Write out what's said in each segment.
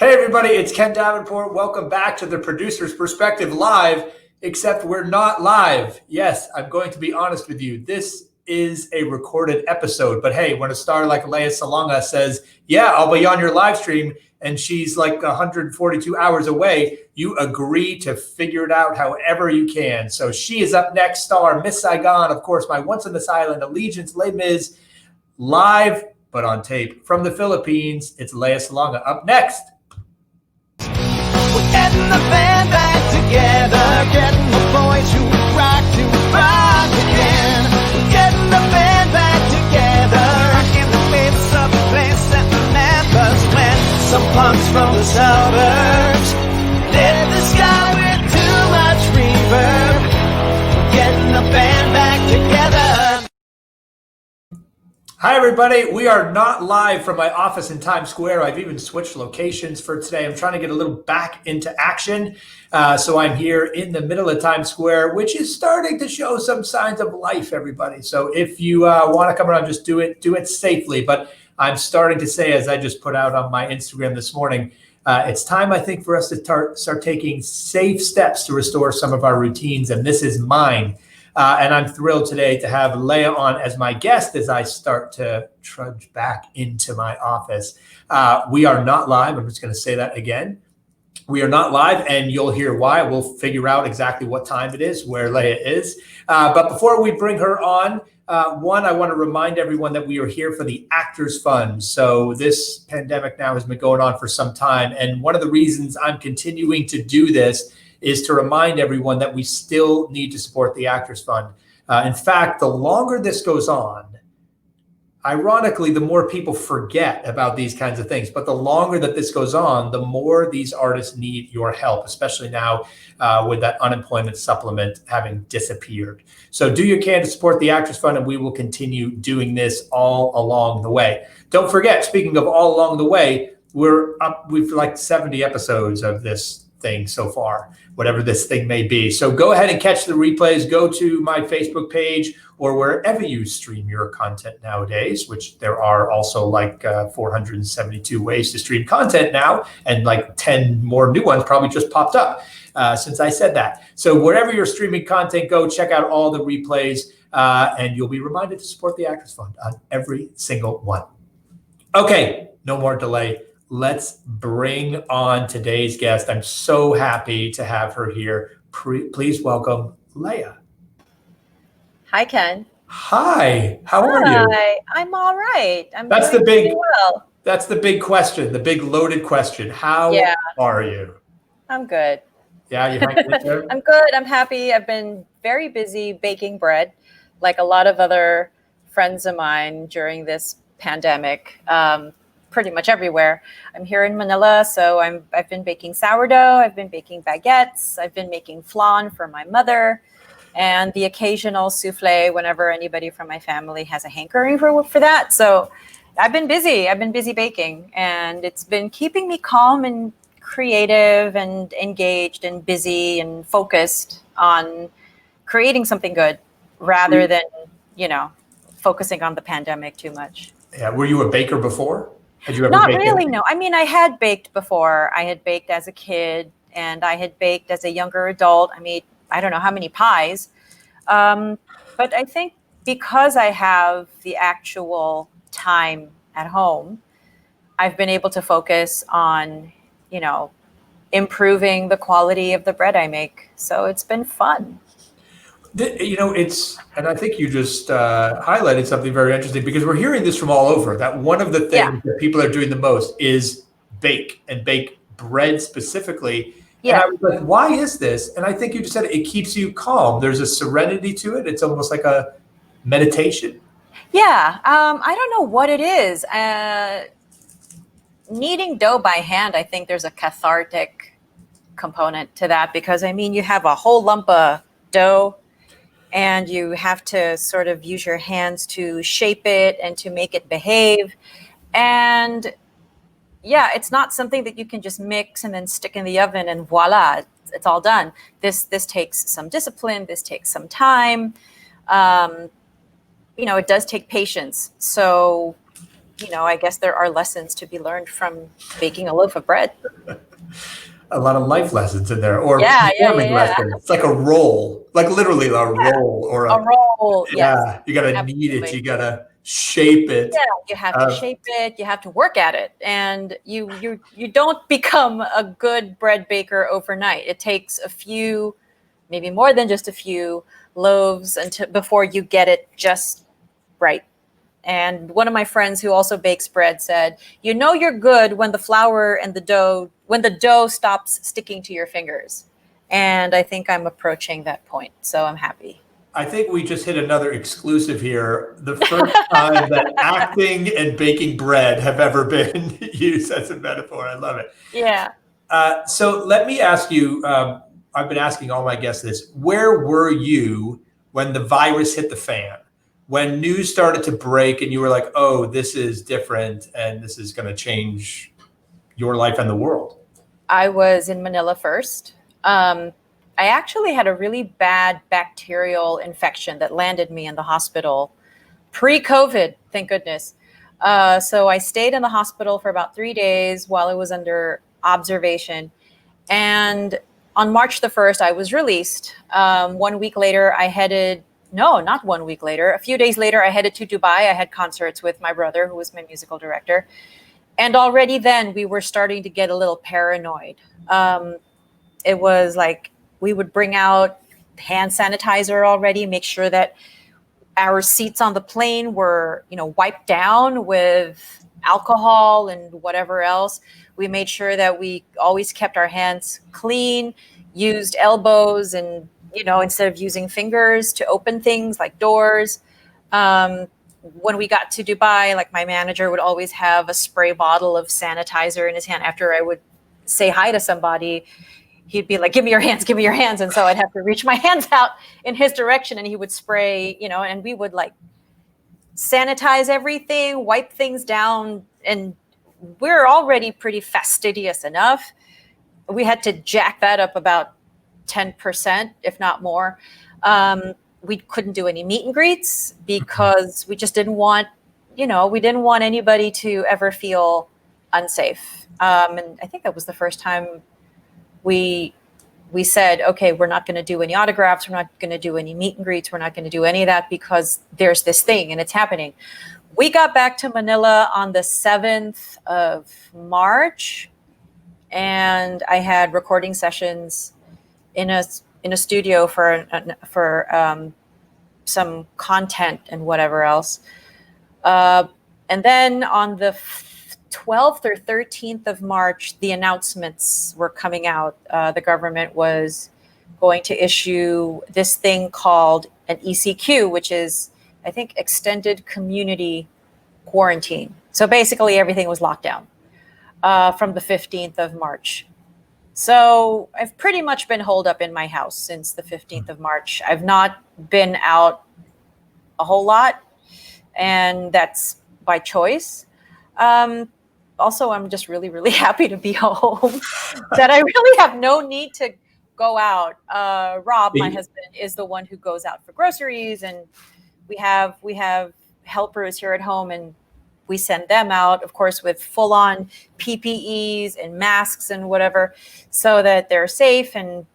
Hey everybody, it's Ken Davenport. Welcome back to the Producer's Perspective Live, except we're not live. Yes, I'm going to be honest with you. This is a recorded episode, but hey, when a star like Lea Salonga says, yeah, I'll be on your live stream, and she's like 142 hours away, you agree to figure it out however you can. So she is up next, star Miss Saigon, of course, my Once on This Island Allegiance, Les Mis, live, but on tape. From the Philippines, it's Lea Salonga up next. Getting the band back together, getting the boys who rock again. Getting the band back together, rocking the waves of a place that remembers when some punks from the suburbs lit the sky with too much reverb. Getting the band back together. Hi, everybody. We are not live from my office in Times Square. I've even switched locations for today. I'm trying to get a little back into action. So I'm here in the middle of Times Square, which is starting to show some signs of life, everybody. So if you want to come around, just do it safely. But I'm starting to say, as I just put out on my Instagram this morning, it's time, I think, for us to start taking safe steps to restore some of our routines. And this is mine. And I'm thrilled today to have Lea on as my guest as I start to trudge back into my office. We are not live. I'm just going to say that again. We are not live, and you'll hear why. We'll figure out exactly what time it is, where Lea is. But before we bring her on, I want to remind everyone that we are here for the Actors Fund. So this pandemic now has been going on for some time. And one of the reasons I'm continuing to do this is to remind everyone that we still need to support the Actors Fund. In fact, the longer this goes on, ironically, the more people forget about these kinds of things. But the longer that this goes on, the more these artists need your help, especially now with that unemployment supplement having disappeared. So do your can to support the Actors Fund, and we will continue doing this all along the way. Don't forget, speaking of all along the way, we've like 70 episodes of this thing so far, whatever this thing may be. So go ahead and catch the replays. Go to my Facebook page or wherever you stream your content nowadays, which there are also like 472 ways to stream content now, and like 10 more new ones probably just popped up since I said that. So wherever you're streaming content, go check out all the replays and you'll be reminded to support the Actors Fund on every single one. Okay, no more delay. Let's bring on today's guest. I'm so happy to have her here. Please welcome Lea. Hi, Ken. Hi. How are you? Hi. I'm all right. That's doing well. That's the big question, the big loaded question. How are you? I'm good. Yeah, you're hanging in there? I'm good. I'm happy. I've been very busy baking bread, like a lot of other friends of mine during this pandemic. Pretty much everywhere. I'm here in Manila, so I've been baking sourdough, I've been baking baguettes, I've been making flan for my mother, and the occasional souffle whenever anybody from my family has a hankering for that. So I've been busy baking, and it's been keeping me calm and creative and engaged and busy and focused on creating something good rather than, focusing on the pandemic too much. Yeah, were you a baker before? Had you ever Not baked really, anything? no. I mean, I had baked before. I had baked as a kid, and I had baked as a younger adult. I made, I don't know how many pies. But I think because I have the actual time at home, I've been able to focus on, improving the quality of the bread I make. So it's been fun. And I think you just highlighted something very interesting, because we're hearing this from all over, that one of the things that people are doing the most is bake bread specifically. Yeah. And I was like, why is this? And I think you just said it keeps you calm. There's a serenity to it. It's almost like a meditation. Yeah. I don't know what it is. Kneading dough by hand, I think there's a cathartic component to that, because you have a whole lump of dough, and you have to sort of use your hands to shape it and to make it behave. And it's not something that you can just mix and then stick in the oven and voila, it's all done. This takes some discipline. This takes some time. It does take patience. So I guess there are lessons to be learned from baking a loaf of bread. A lot of life lessons in there, or Yeah. performing lessons. It's like a role, like literally a role, or A roll, yes, yeah. You got to knead it. absolutely. You got to shape it. Yeah, you have to shape it, you have to work at it, and you don't become a good bread baker overnight. It takes a few, maybe more than just a few loaves before you get it just right. And one of my friends who also bakes bread said, you're good when the flour and when the dough stops sticking to your fingers. And I think I'm approaching that point, so I'm happy. I think we just hit another exclusive here. The first time that acting and baking bread have ever been used as a metaphor. I love it. Yeah. So let me ask you, I've been asking all my guests this. Where were you when the virus hit the fan? When news started to break and you were like, oh, this is different and this is going to change your life and the world? I was in Manila first. I actually had a really bad bacterial infection that landed me in the hospital pre-COVID, thank goodness. So I stayed in the hospital for about 3 days while I was under observation. And on March the 1st, I was released. 1 week later, not 1 week later, a few days later, I headed to Dubai. I had concerts with my brother, who was my musical director. And already then we were starting to get a little paranoid. It was like we would bring out hand sanitizer already, make sure that our seats on the plane were, wiped down with alcohol and whatever else. We made sure that we always kept our hands clean, used elbows and, instead of using fingers to open things like doors. When we got to Dubai, like my manager would always have a spray bottle of sanitizer in his hand. After I would say hi to somebody, he'd be like, give me your hands, give me your hands. And so I'd have to reach my hands out in his direction and he would spray, and we would like sanitize everything, wipe things down. And we're already pretty fastidious enough. We had to jack that up about 10%, if not more. We couldn't do any meet and greets because we just didn't want, we didn't want anybody to ever feel unsafe. And I think that was the first time we said, okay, we're not going to do any autographs. We're not going to do any meet and greets. We're not going to do any of that because there's this thing and it's happening. We got back to Manila on the 7th of March, and I had recording sessions in a studio for some content and whatever else. And then on the 12th or 13th of March, the announcements were coming out. The government was going to issue this thing called an ECQ, which is, I think, extended community quarantine. So basically everything was locked down from the 15th of March. So I've pretty much been holed up in my house since the 15th of March. I've not been out a whole lot, and that's by choice. Also, I'm just really, really happy to be home, that I really have no need to go out. Rob, my husband, is the one who goes out for groceries, and we have helpers here at home, and we send them out, of course, with full-on PPEs and masks and whatever, so that they're safe. And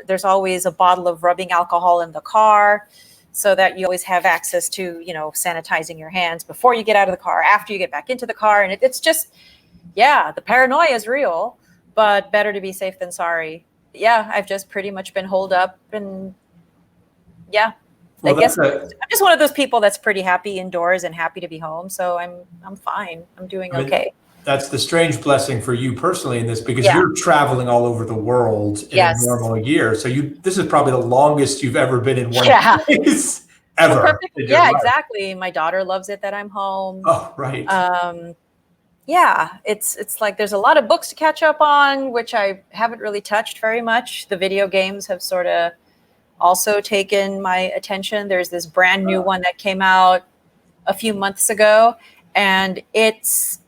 there's always a bottle of rubbing alcohol in the car, so that you always have access to, sanitizing your hands before you get out of the car, after you get back into the car. And it's just, the paranoia is real, but better to be safe than sorry. Yeah, I've just pretty much been holed up, and Well, I guess I'm just one of those people that's pretty happy indoors and happy to be home. So I'm fine. I'm doing okay. That's the strange blessing for you personally in this, because you're traveling all over the world in a normal year. So this is probably the longest you've ever been in one place ever. Exactly. My daughter loves it that I'm home. Oh, right. It's like there's a lot of books to catch up on, which I haven't really touched very much. The video games have sort of also taken my attention. There's this brand new one that came out a few months ago, and it's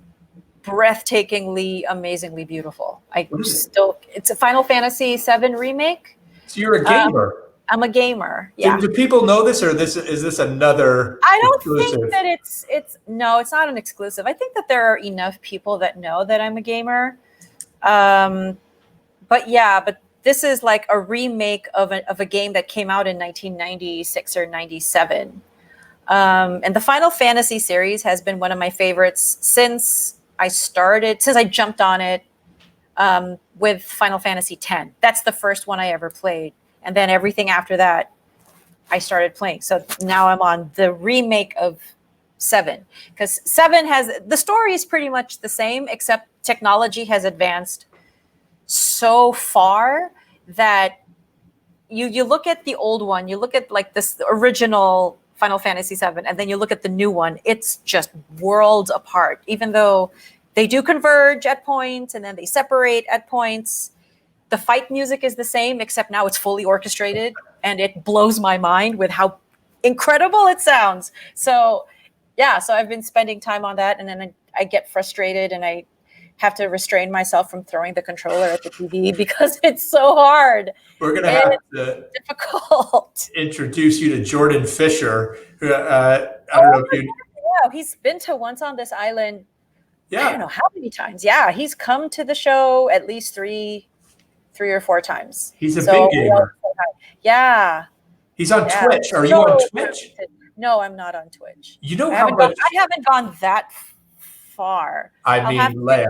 breathtakingly, amazingly beautiful. It's a Final Fantasy VII remake. So you're a gamer. I'm a gamer. Yeah. Do people know this, or is this another I don't exclusive? think that it's not an exclusive. I think that there are enough people that know that I'm a gamer. But this is like a remake of a game that came out in 1996 or 97. And the Final Fantasy series has been one of my favorites since I jumped on it with Final Fantasy X. That's the first one I ever played. And then everything after that, I started playing. So now I'm on the remake of 7. Because 7 the story is pretty much the same, except technology has advanced so far that you look at the old one, you look at like this original Final Fantasy 7, and then you look at the new one, it's just worlds apart, even though they do converge at points and then they separate at points. The fight music is the same, except now it's fully orchestrated, and it blows my mind with how incredible it sounds. So I've been spending time on that, and then I get frustrated and I have to restrain myself from throwing the controller at the TV because it's so hard. We're going to have to difficult. Introduce you to Jordan Fisher. Who, I don't know if you. Yeah, he's been to Once on This Island. Yeah. I don't know how many times. Yeah, he's come to the show at least three or four times. He's a big gamer. Yeah. He's on Twitch. Are you on Twitch? No, I'm not on Twitch. You know I how much? I haven't gone that far. I mean, Lea.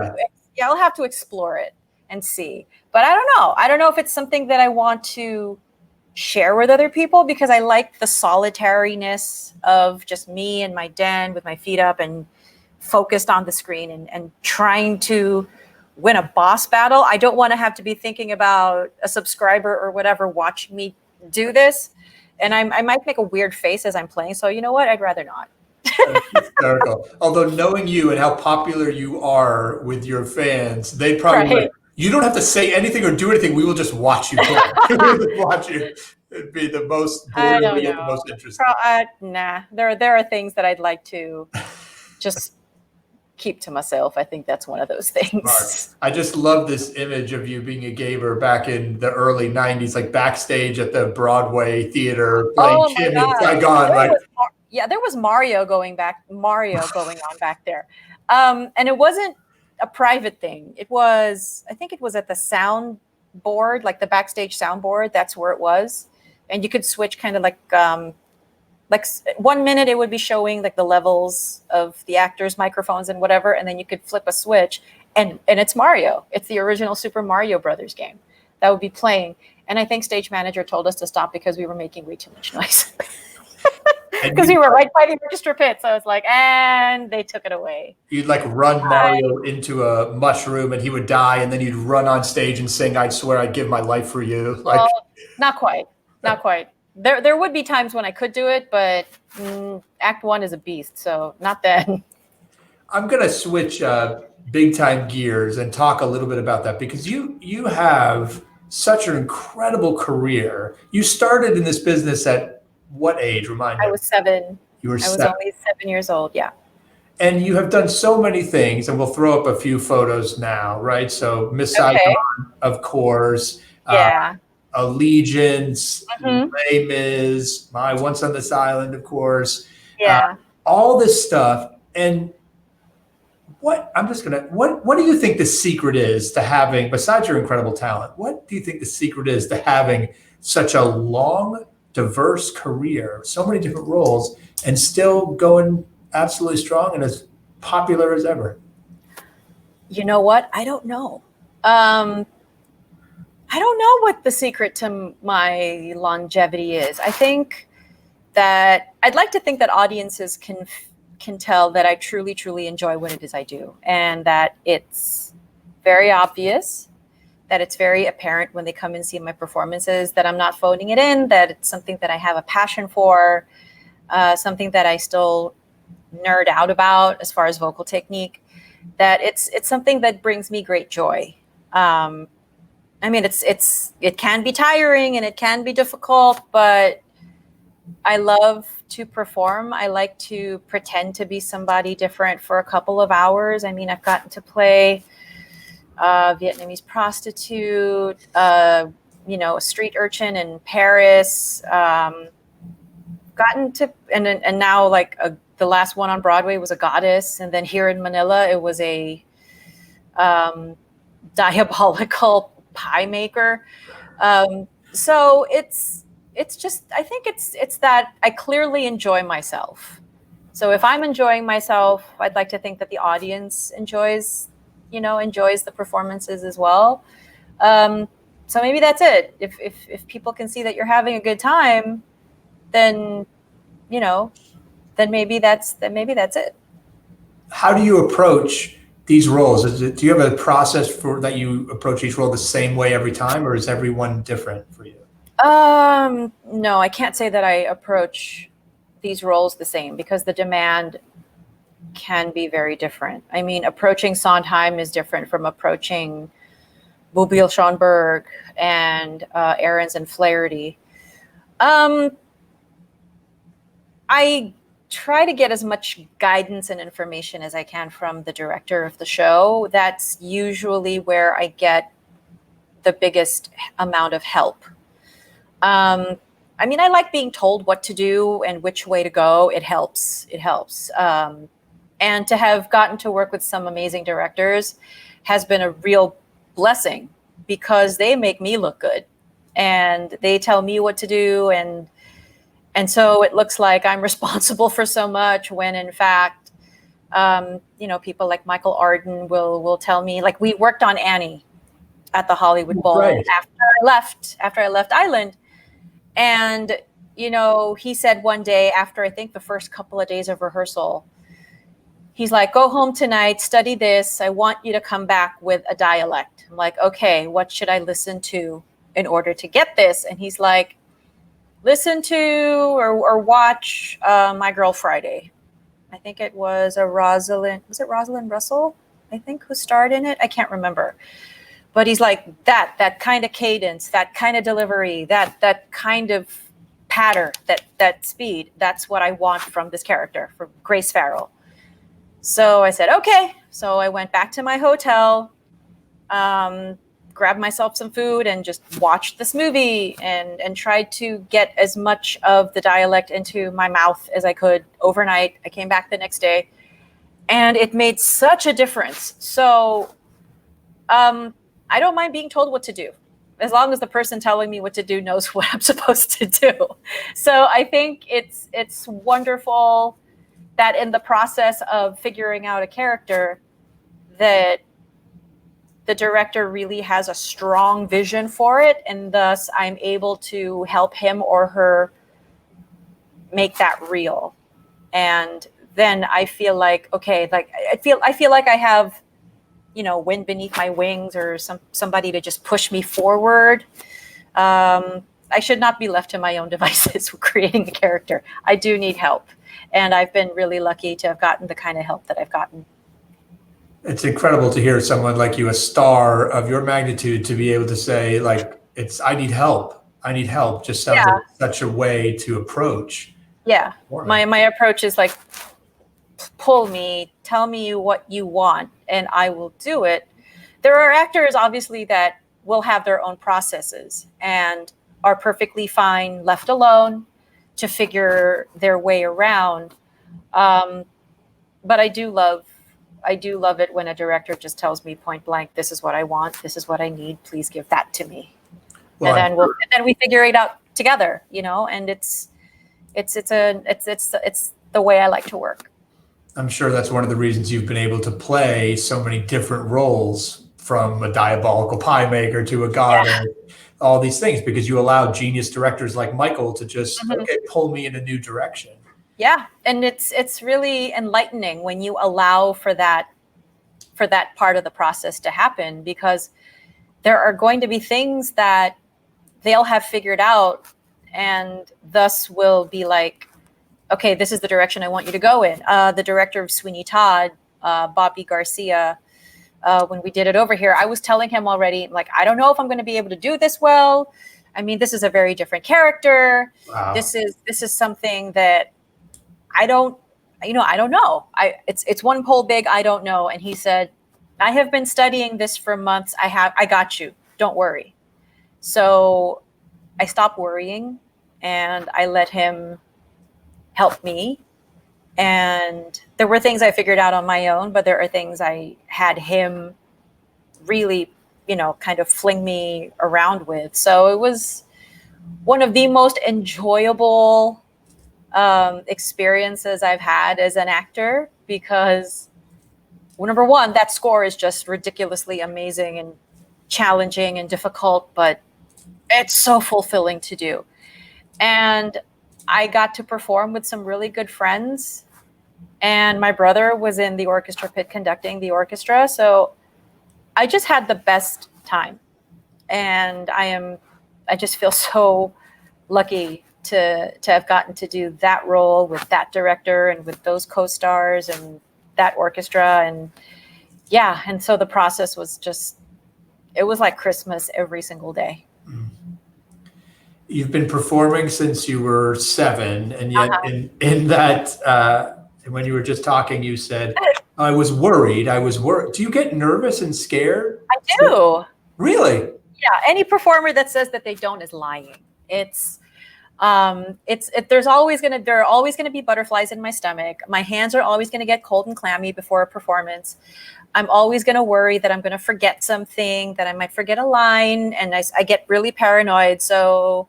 I'll have to explore it and see. But I don't know. I don't know if it's something that I want to share with other people, because I like the solitariness of just me and my den with my feet up and focused on the screen and trying to win a boss battle. I don't want to have to be thinking about a subscriber or whatever watching me do this. And I might make a weird face as I'm playing. So you know what? I'd rather not. Hysterical. Although knowing you and how popular you are with your fans, they'd probably like, you don't have to say anything or do anything. We will just watch you play. We'll just watch you. It'd be the most boring, but yet the most interesting. Nah, there are things that I'd like to just keep to myself. I think that's one of those things. Smart. I just love this image of you being a gamer back in the early 90s, like backstage at the Broadway theater playing Kim in Saigon. There was Mario going on back there. And it wasn't a private thing. I think it was at the sound board, like the backstage soundboard. That's where it was. And you could switch kind of like 1 minute it would be showing like the levels of the actors' microphones and whatever, and then you could flip a switch and it's Mario. It's the original Super Mario Brothers game that would be playing. And I think stage manager told us to stop because we were making way too much noise. Because we were right by the orchestra pit. So it's like, and they took it away. You'd like run Mario into a mushroom and he would die, and then you'd run on stage and sing, "I swear I'd give my life for you." Like, well, not quite. There would be times when I could do it, but Act 1 is a beast, so not then. I'm going to switch big time gears and talk a little bit about that, because you have such an incredible career. You started in this business at what age? Remind me. I was 7. You were 7. I was only 7 years old, yeah. And you have done so many things, and we'll throw up a few photos now, right? So Miss Saigon, of course. Yeah. Allegiance, Les Mis, My Once on This Island, of course. Yeah. All this stuff. And what do you think the secret is to having, besides your incredible talent, what do you think the secret is to having such a long, diverse career, so many different roles, and still going absolutely strong and as popular as ever? You know what? I don't know. I don't know what the secret to my longevity is. I think that I'd like to think that audiences can tell that I truly, truly enjoy what it is I do, and that it's very obvious, that it's very apparent when they come and see my performances, that I'm not phoning it in, that it's something that I have a passion for, something that I still nerd out about as far as vocal technique, that it's something that brings me great joy. I mean, it can be tiring and it can be difficult, but I love to perform. I like to pretend to be somebody different for a couple of hours. I mean, I've gotten to play Vietnamese prostitute, a street urchin in Paris, gotten to, and now like the last one on Broadway was a goddess. And then here in Manila, it was a diabolical pie maker. So it's just, I think it's that I clearly enjoy myself. So if I'm enjoying myself, I'd like to think that the audience enjoys the performances as well. So maybe that's it. If people can see that you're having a good time, then maybe that's it. How do you approach these roles? Do you have a process for that you approach each role the same way every time, or is everyone different for you? No, I can't say that I approach these roles the same because the demand can be very different. I mean, approaching Sondheim is different from approaching Mobile Schoenberg and Ahrens and Flaherty. I try to get as much guidance and information as I can from the director of the show. That's usually where I get the biggest amount of help. I mean, I like being told what to do and which way to go. It helps. And to have gotten to work with some amazing directors has been a real blessing because they make me look good and they tell me what to do. And so it looks like I'm responsible for so much when in fact, people like Michael Arden will tell me, like we worked on Annie at the Hollywood Bowl Right. after I left Island. And, he said one day after, I think the first couple of days of rehearsal, he's like, go home tonight, study this. I want you to come back with a dialect. I'm like, okay, what should I listen to in order to get this? And he's like, listen to or watch My Girl Friday. I think it was Rosalind Russell, I think, who starred in it? I can't remember. But he's like, that kind of cadence, that kind of delivery, that kind of patter, that speed, that's what I want from this character, from Grace Farrell. So I said, okay. So I went back to my hotel, grabbed myself some food and just watched this movie and tried to get as much of the dialect into my mouth as I could overnight. I came back the next day and it made such a difference. So I don't mind being told what to do as long as the person telling me what to do knows what I'm supposed to do. So I think it's wonderful that in the process of figuring out a character that the director really has a strong vision for it, and thus I'm able to help him or her make that real. And then I feel like, okay, like I feel like I have, wind beneath my wings or somebody to just push me forward. I should not be left to my own devices creating the character. I do need help. And I've been really lucky to have gotten the kind of help that I've gotten. It's incredible to hear someone like you, a star of your magnitude, to be able to say, like, I need help. Just sounds like such a way to approach. Yeah. My approach is like, pull me, tell me what you want, and I will do it. There are actors, obviously, that will have their own processes and are perfectly fine left alone to figure their way around. But I do love it when a director just tells me point blank, this is what I want, this is what I need, please give that to me. Well, and then we figure it out together, and it's the way I like to work. I'm sure that's one of the reasons you've been able to play so many different roles, from a diabolical pie maker to a goddess, all these things, because you allow genius directors like Michael to just pull me in a new direction. Yeah, and it's really enlightening when you allow for that part of the process to happen, because there are going to be things that they'll have figured out and thus will be like, okay, this is the direction I want you to go in. The director of Sweeney Todd, Bobby Garcia, when we did it over here, I was telling him already, like, I don't know if I'm going to be able to do this well. I mean, this is a very different character. Wow. This is something that I don't know. It's one whole big I don't know. And he said, I have been studying this for months. I got you. Don't worry. So I stopped worrying and I let him help me. And there were things I figured out on my own, but there are things I had him really, kind of fling me around with. So it was one of the most enjoyable experiences I've had as an actor, because, well, number one, that score is just ridiculously amazing and challenging and difficult, but it's so fulfilling to do. And I got to perform with some really good friends, and my brother was in the orchestra pit conducting the orchestra. So I just had the best time. And I just feel so lucky to have gotten to do that role with that director and with those co-stars and that orchestra. And yeah, and so the process was it was like Christmas every single day. You've been performing since you were 7, and yet in that, when you were just talking, you said, I was worried. Do you get nervous and scared? I do. Really? Yeah. Any performer that says that they don't is lying. There are always going to be butterflies in my stomach. My hands are always going to get cold and clammy before a performance. I'm always going to worry that I'm going to forget something, that I might forget a line, and I get really paranoid. So,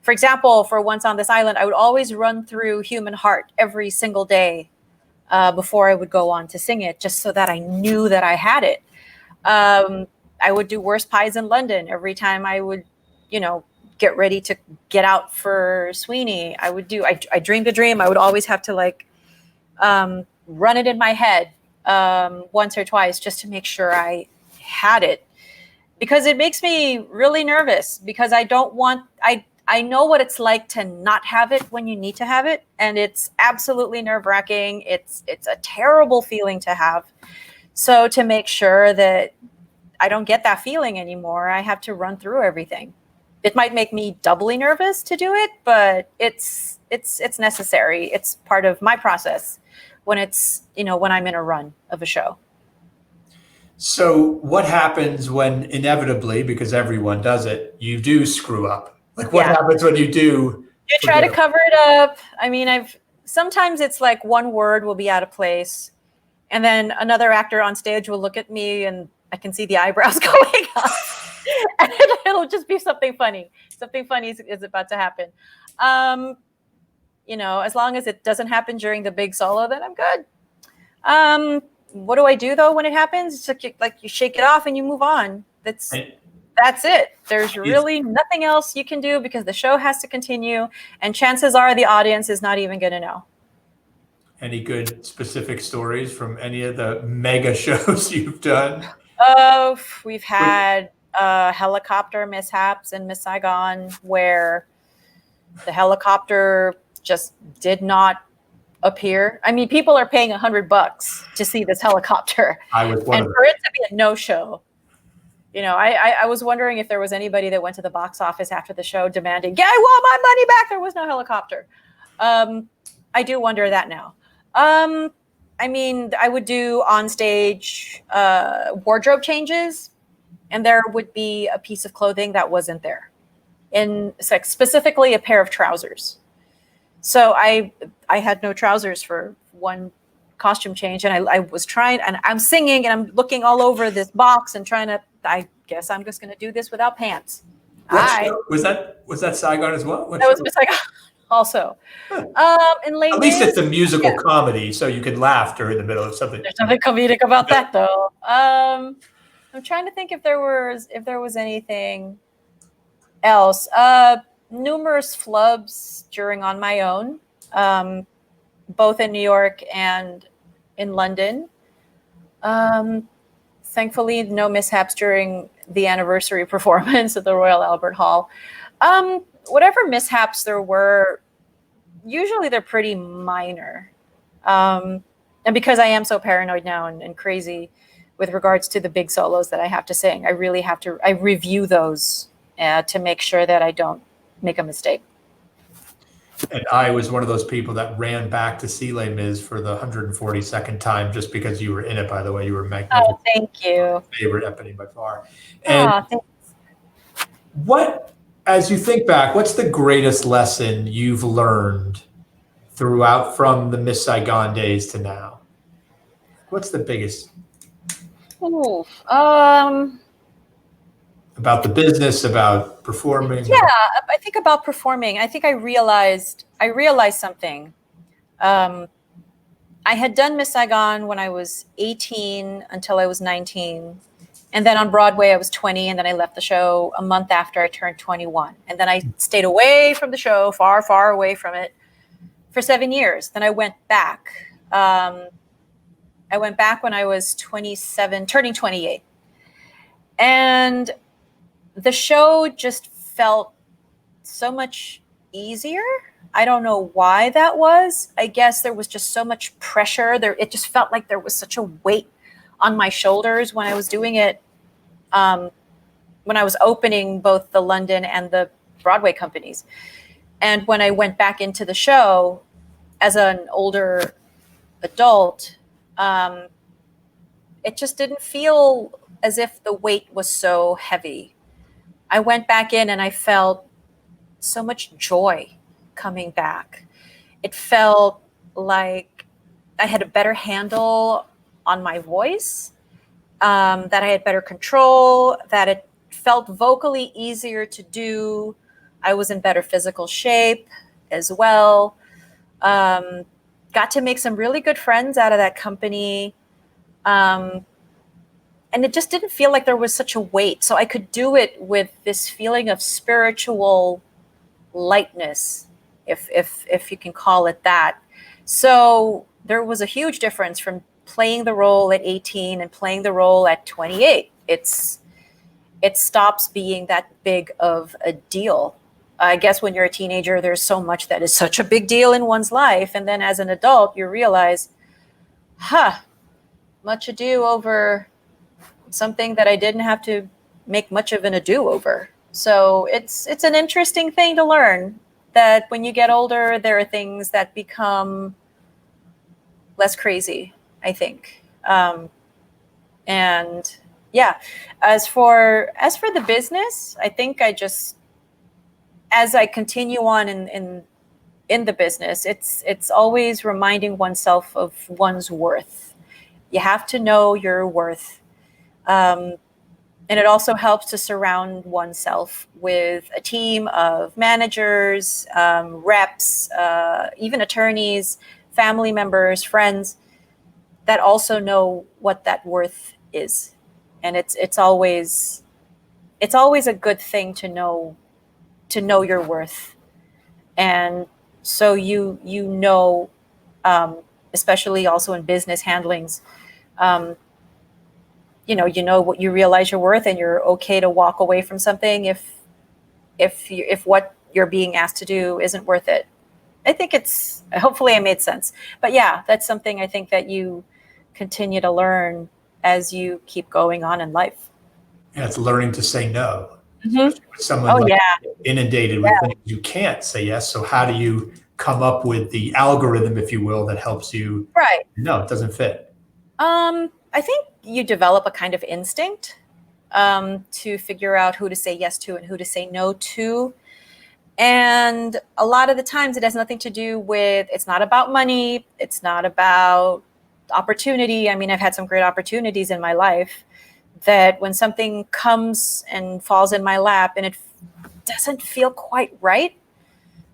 for example, for Once on This Island, I would always run through Human Heart every single day before I would go on to sing it, just so that I knew that I had it. I would do Worst Pies in London every time I would, get ready to get out for Sweeney. I Dreamed a Dream. I would always have to run it in my head once or twice just to make sure I had it, because it makes me really nervous, because I know what it's like to not have it when you need to have it. And it's absolutely nerve-wracking. It's a terrible feeling to have. So to make sure that I don't get that feeling anymore, I have to run through everything. It might make me doubly nervous to do it, but it's necessary. It's part of my process when when I'm in a run of a show. So what happens when inevitably, because everyone does it, you do screw up? Like what happens when you do? You try to cover it up. I mean, sometimes it's like one word will be out of place, and then another actor on stage will look at me and I can see the eyebrows going up. And it'll just be something funny. Something funny is about to happen. As long as it doesn't happen during the big solo, then I'm good. What do I do though when it happens? It's like you shake it off and you move on. That's it. There's really nothing else you can do, because the show has to continue, and chances are the audience is not even going to know. Any good specific stories from any of the mega shows you've done? We've had helicopter mishaps in Miss Saigon, where the helicopter just did not appear. I mean, people are paying $100 to see this helicopter, and for it to be a no-show. I was wondering if there was anybody that went to the box office after the show demanding, "Yeah, I want my money back. There was no helicopter." I do wonder that now. I mean, I would do on stage wardrobe changes, and there would be a piece of clothing that wasn't there, and it's like specifically a pair of trousers. So I had no trousers for one costume change, and I was trying, and I'm singing, and I'm looking all over this box and trying to. I guess I'm just going to do this without pants. Was that Saigon as well? That was Saigon also. In Les At least it's a musical comedy, so you can laugh during the middle of something. There's nothing comedic about that, though. I'm trying to think if there was anything else. Numerous flubs during On My Own, both in New York and in London. Thankfully, no mishaps during the anniversary performance at the Royal Albert Hall. Whatever mishaps there were, usually they're pretty minor. And because I am so paranoid now and crazy with regards to the big solos that I have to sing, I really have to, I review those to make sure that I don't make a mistake. And I was one of those people that ran back to see Les Mis for the 142nd time just because you were in it, by the way. You were magnificent. Oh, thank you. Favorite Eponine by far. And thanks. What, as you think back, what's the greatest lesson you've learned throughout from the Miss Saigon days to now? What's the biggest Ooh, about the business, about performing? yeah, I think about performing. I think I realized something. Um, I had done Miss Saigon when I was 18 until I was 19. And then on Broadway, I was 20. And then I left the show a month after I turned 21. And then I stayed away from the show, far, far away from it for 7 years. Then I went back. I went back when I was 27, turning 28. And the show just felt so much easier. I don't know why that was. I guess there was just so much pressure there. It just felt like there was such a weight on my shoulders when I was doing it. When I was opening both the London and the Broadway companies. And when I went back into the show as an older adult, it just didn't feel as if the weight was so heavy. I went back in and I felt so much joy coming back. It felt like I had a better handle on my voice, that I had better control, that it felt vocally easier to do. I was in better physical shape as well. Got to make some really good friends out of that company. And it just didn't feel like there was such a weight. So I could do it with this feeling of spiritual lightness, if you can call it that. So there was a huge difference from playing the role at 18 and playing the role at 28. It stops being that big of a deal. I guess when you're a teenager, there's so much that is such a big deal in one's life. And then as an adult, you realize, much ado over something that I didn't have to make much of an ado over. So it's an interesting thing to learn, that when you get older, there are things that become less crazy, I think. And yeah, as for the business, I think as I continue on in the business, it's always reminding oneself of one's worth. You have to know your worth. And it also helps to surround oneself with a team of managers, reps, even attorneys, family members, friends that also know what that worth is. And it's always a good thing to know your worth. And so you know, especially also in business handlings, you know what, you realize your worth, and you're okay to walk away from something if what you're being asked to do isn't worth it. I think hopefully I made sense. But yeah, that's something I think that you continue to learn as you keep going on in life. And it's learning to say no. Mm-hmm. With someone Yeah. inundated with things you can't say yes. So how do you come up with the algorithm, if you will, that helps you? Right. No, it doesn't fit. I think you develop a kind of instinct to figure out who to say yes to and who to say no to. And a lot of the times it has nothing to do with, it's not about money. It's not about opportunity. I mean, I've had some great opportunities in my life that when something comes and falls in my lap and it doesn't feel quite right,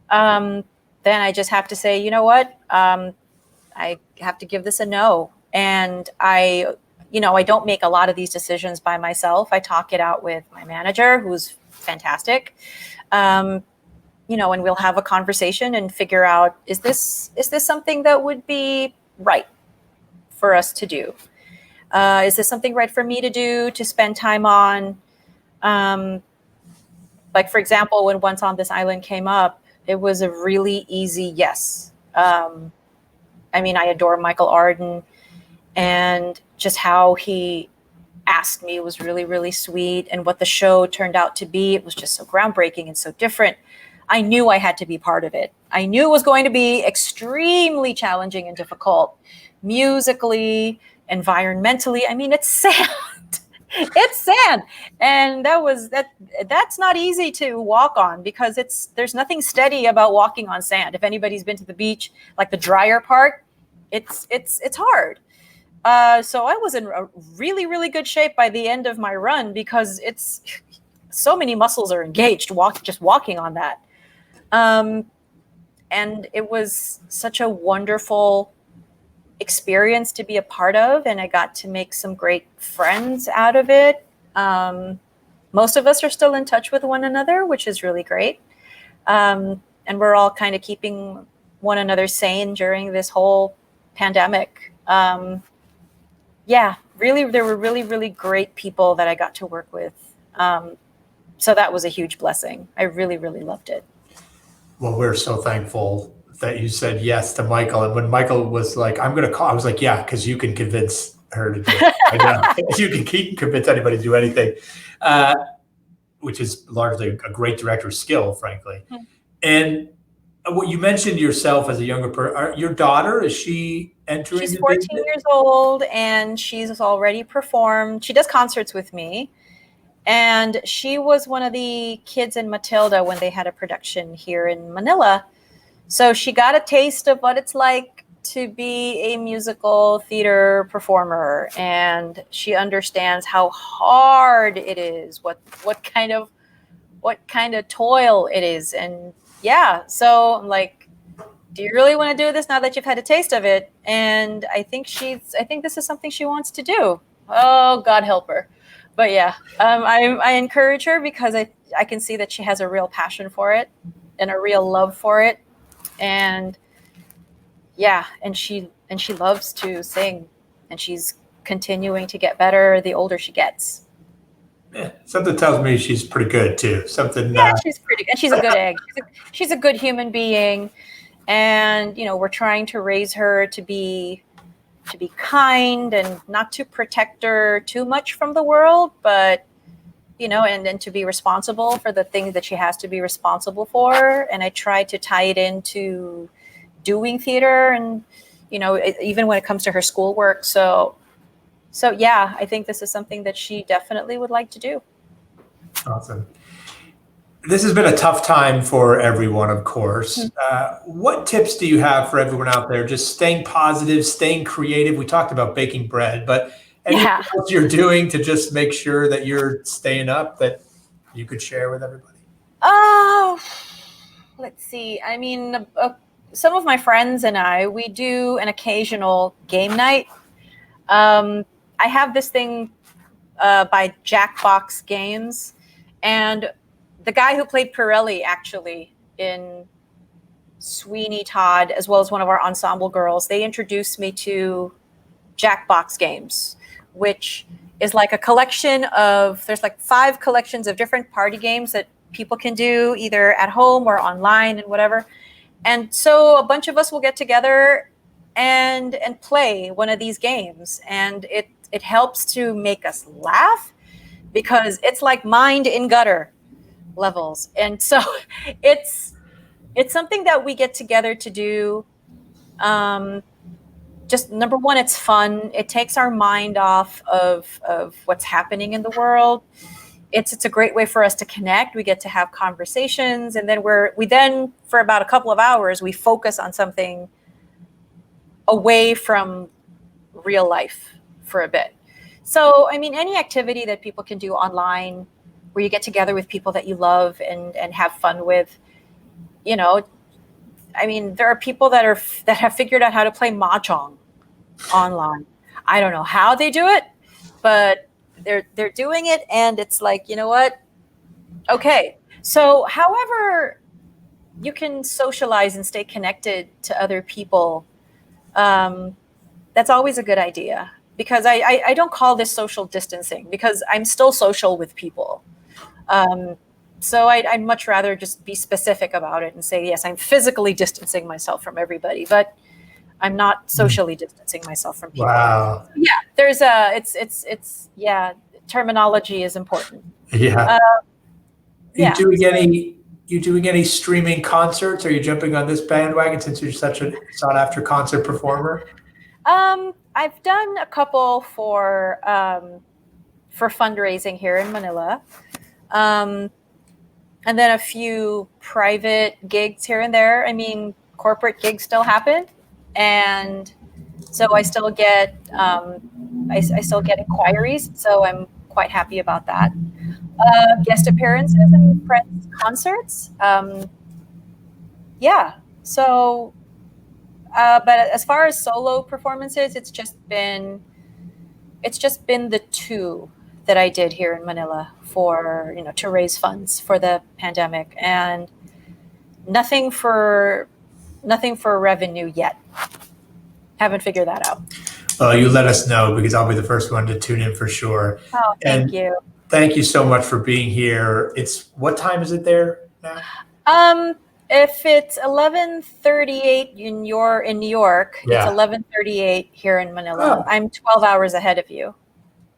then I just have to say, you know what? I have to give this a no. And I don't make a lot of these decisions by myself. I talk it out with my manager, who's fantastic. And we'll have a conversation and figure out, is this something that would be right for us to do? Is this something right for me to do, to spend time on? Like, for example, when Once on This Island came up, it was a really easy yes. I mean, I adore Michael Arden, and just how he asked me was really, really sweet. And what the show turned out to be, it was just so groundbreaking and so different. I knew I had to be part of it. I knew it was going to be extremely challenging and difficult, musically, environmentally. I mean, it's sad. It's sand, and that's not easy to walk on because there's nothing steady about walking on sand. If anybody's been to the beach, like the drier part, it's hard. So I was in a really, really good shape by the end of my run because it's so many muscles are engaged just walking on that. And it was such a wonderful experience to be a part of, and I got to make some great friends out of it. Most of us are still in touch with one another, which is really great. And we're all kind of keeping one another sane during this whole pandemic. Yeah, really, there were really, really great people that I got to work with. So that was a huge blessing. I really, really loved it. Well, we're so thankful that you said yes to Michael. And when Michael was like, I'm going to call, I was like, yeah, because you can convince her to do it. I know. You can convince anybody to do anything, which is largely a great director's skill, frankly. Mm-hmm. And what you mentioned yourself as a younger person, your daughter, is she entering? She's 14 years old, and she's already performed. She does concerts with me. And she was one of the kids in Matilda when they had a production here in Manila. So she got a taste of what it's like to be a musical theater performer, and she understands how hard it is, what kind of toil it is. And yeah, so I'm like, do you really want to do this now that you've had a taste of it? And I think this is something she wants to do. Oh, God help her. But yeah, I encourage her because I can see that she has a real passion for it and a real love for it. And yeah, and she loves to sing, and she's continuing to get better the older she gets. Yeah, something tells me she's pretty good too. She's pretty good. And she's a good egg. She's a good human being. And, we're trying to raise her to be kind and not to protect her too much from the world, but, and then to be responsible for the things that she has to be responsible for. And I try to tie it into doing theater and, even when it comes to her schoolwork. So yeah, I think this is something that she definitely would like to do. Awesome. This has been a tough time for everyone, of course. Mm-hmm. What tips do you have for everyone out there? Just staying positive, staying creative. We talked about baking bread, but anything else you're doing to just make sure that you're staying up that you could share with everybody? Oh, let's see. I mean, some of my friends and we do an occasional game night. I have this thing by Jackbox Games, and the guy who played Pirelli actually in Sweeney Todd, as well as one of our ensemble girls, they introduced me to Jackbox Games, which is like a collection there's like 5 collections of different party games that people can do either at home or online and whatever. And so a bunch of us will get together and play one of these games. And it helps to make us laugh because it's like mind in gutter levels. And so it's something that we get together to do. Just number one, it's fun. It takes our mind off of what's happening in the world. It's a great way for us to connect. We get to have conversations, and then we then for about a couple of hours, we focus on something away from real life for a bit. So, I mean, any activity that people can do online where you get together with people that you love and have fun with, I mean, there are people that have figured out how to play mahjong online. I don't know how they do it, but they're doing it, and it's like, you know what? Okay. So, however you can socialize and stay connected to other people, that's always a good idea, because I don't call this social distancing because I'm still social with people. So I'd much rather just be specific about it and say, yes, I'm physically distancing myself from everybody, but I'm not socially distancing myself from people. Wow. Yeah, there's terminology is important. Yeah. You doing any streaming concerts? Are you jumping on this bandwagon since you're such a sought after concert performer? I've done a couple for for fundraising here in Manila. And then a few private gigs here and there. I mean, corporate gigs still happen. And so I still get I still get inquiries. So I'm quite happy about that. Guest appearances and press concerts. Yeah. So, but as far as solo performances, it's just been the two that I did here in Manila for, to raise funds for the pandemic, and nothing for revenue yet. Haven't figured that out. Well, you let us know, because I'll be the first one to tune in for sure. Oh, thank you. Thank you so much for being here. What time is it there now? If it's 11:38 in New York, Yeah. It's 11:38 here in Manila. Oh. I'm 12 hours ahead of you.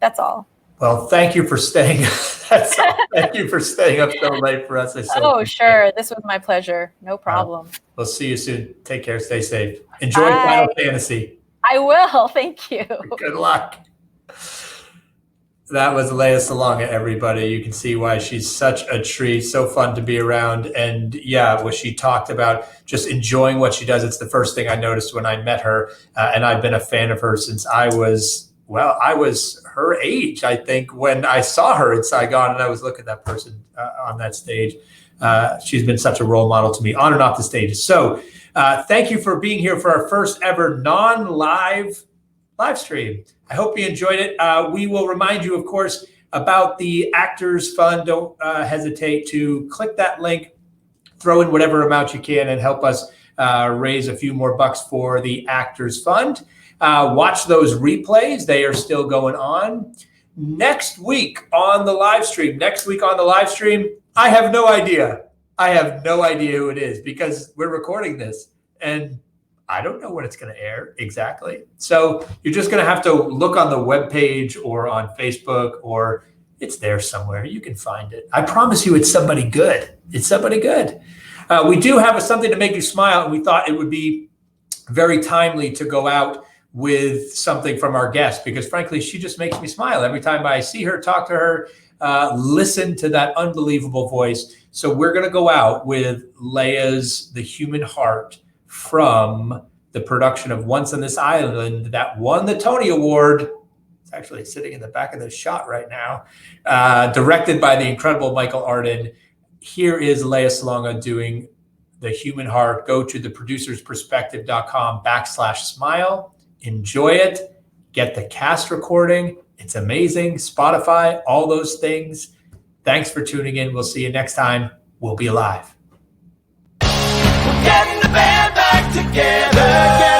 That's all. Well, thank you for staying. Thank you for staying up so late for us. Sure. This was my pleasure. No problem. We'll see you soon. Take care. Stay safe. Enjoy Bye. Final Fantasy. I will. Thank you. Good luck. That was Lea Salonga, everybody. You can see why she's such a treat, so fun to be around. And yeah, what she talked about, just enjoying what she does. It's the first thing I noticed when I met her. And I've been a fan of her since I was her age, I think, when I saw her in Saigon and I was looking at that person on that stage. She's been such a role model to me on and off the stage. So thank you for being here for our first ever non-live live stream. I hope you enjoyed it. We will remind you, of course, about the Actors Fund. Don't hesitate to click that link, throw in whatever amount you can, and help us raise a few more bucks for the Actors Fund. Watch those replays. They are still going on. Next week on the live stream, I have no idea. I have no idea who it is, because we're recording this and I don't know when it's going to air exactly. So you're just going to have to look on the webpage or on Facebook, or it's there somewhere. You can find it. I promise you it's somebody good. It's somebody good. We do have something to make you smile, and we thought it would be very timely to go out with something from our guest, because frankly, she just makes me smile every time I see her, talk to her, listen to that unbelievable voice. So we're going to go out with Lea's The Human Heart from the production of Once on This Island that won the Tony Award. It's actually sitting in the back of the shot right now. Directed by the incredible Michael Arden. Here is Lea Salonga doing The Human Heart. Go to theproducersperspective.com/smile. Enjoy it. Get the cast recording. It's amazing. Spotify, all those things. Thanks for tuning in. We'll see you next time. We'll be alive. Getting the band back together.